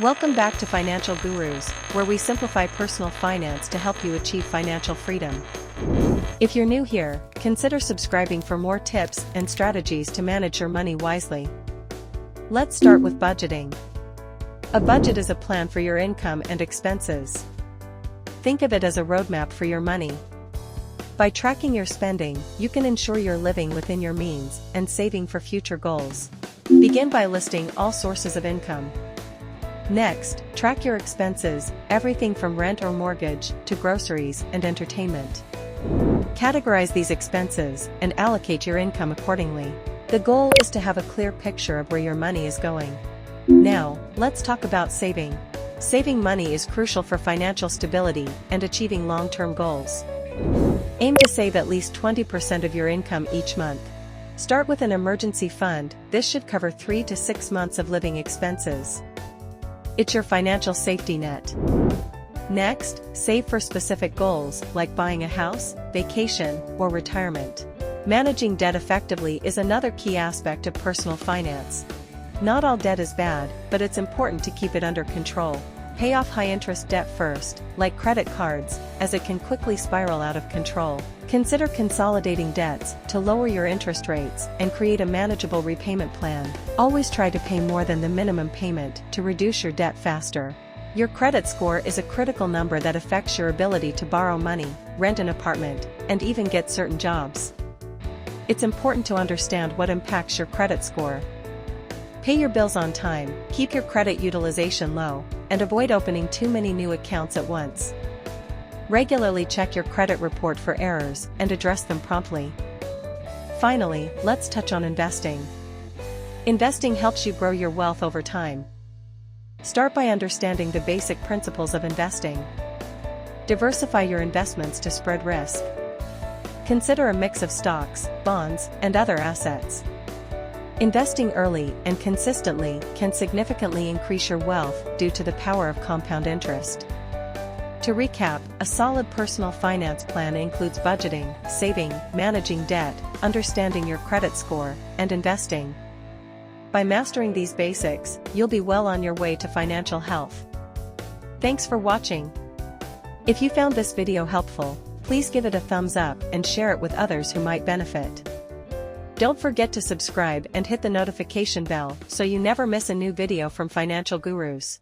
Welcome back to Financial Gurus, where we simplify personal finance to help you achieve financial freedom. If you're new here, consider subscribing for more tips and strategies to manage your money wisely. Let's start with budgeting. A budget is a plan for your income and expenses. Think of it as a roadmap for your money. By tracking your spending, you can ensure you're living within your means and saving for future goals. Begin by listing all sources of income. Next, track your expenses, everything from rent or mortgage to groceries and entertainment. Categorize these expenses and allocate your income accordingly. The goal is to have a clear picture of where your money is going. Now, let's talk about saving. Saving money is crucial for financial stability and achieving long-term goals. Aim to save at least 20% of your income each month. Start with an emergency fund. This should cover 3 to 6 months of living expenses. It's your financial safety net. Next, save for specific goals like buying a house, vacation, or retirement. Managing debt effectively is another key aspect of personal finance. Not all debt is bad, but it's important to keep it under control. Pay off high-interest debt first, like credit cards, as it can quickly spiral out of control. Consider consolidating debts to lower your interest rates and create a manageable repayment plan. Always try to pay more than the minimum payment to reduce your debt faster. Your credit score is a critical number that affects your ability to borrow money, rent an apartment, and even get certain jobs. It's important to understand what impacts your credit score. Pay your bills on time, keep your credit utilization low, and avoid opening too many new accounts at once. Regularly check your credit report for errors and address them promptly. Finally, let's touch on investing. Investing helps you grow your wealth over time. Start by understanding the basic principles of investing. Diversify your investments to spread risk. Consider a mix of stocks, bonds, and other assets. Investing early and consistently can significantly increase your wealth due to the power of compound interest. To recap, a solid personal finance plan includes budgeting, saving, managing debt, understanding your credit score, and investing. By mastering these basics, you'll be well on your way to financial health. Thanks for watching. If you found this video helpful, please give it a thumbs up and share it with others who might benefit. Don't forget to subscribe and hit the notification bell so you never miss a new video from Financial Gurus.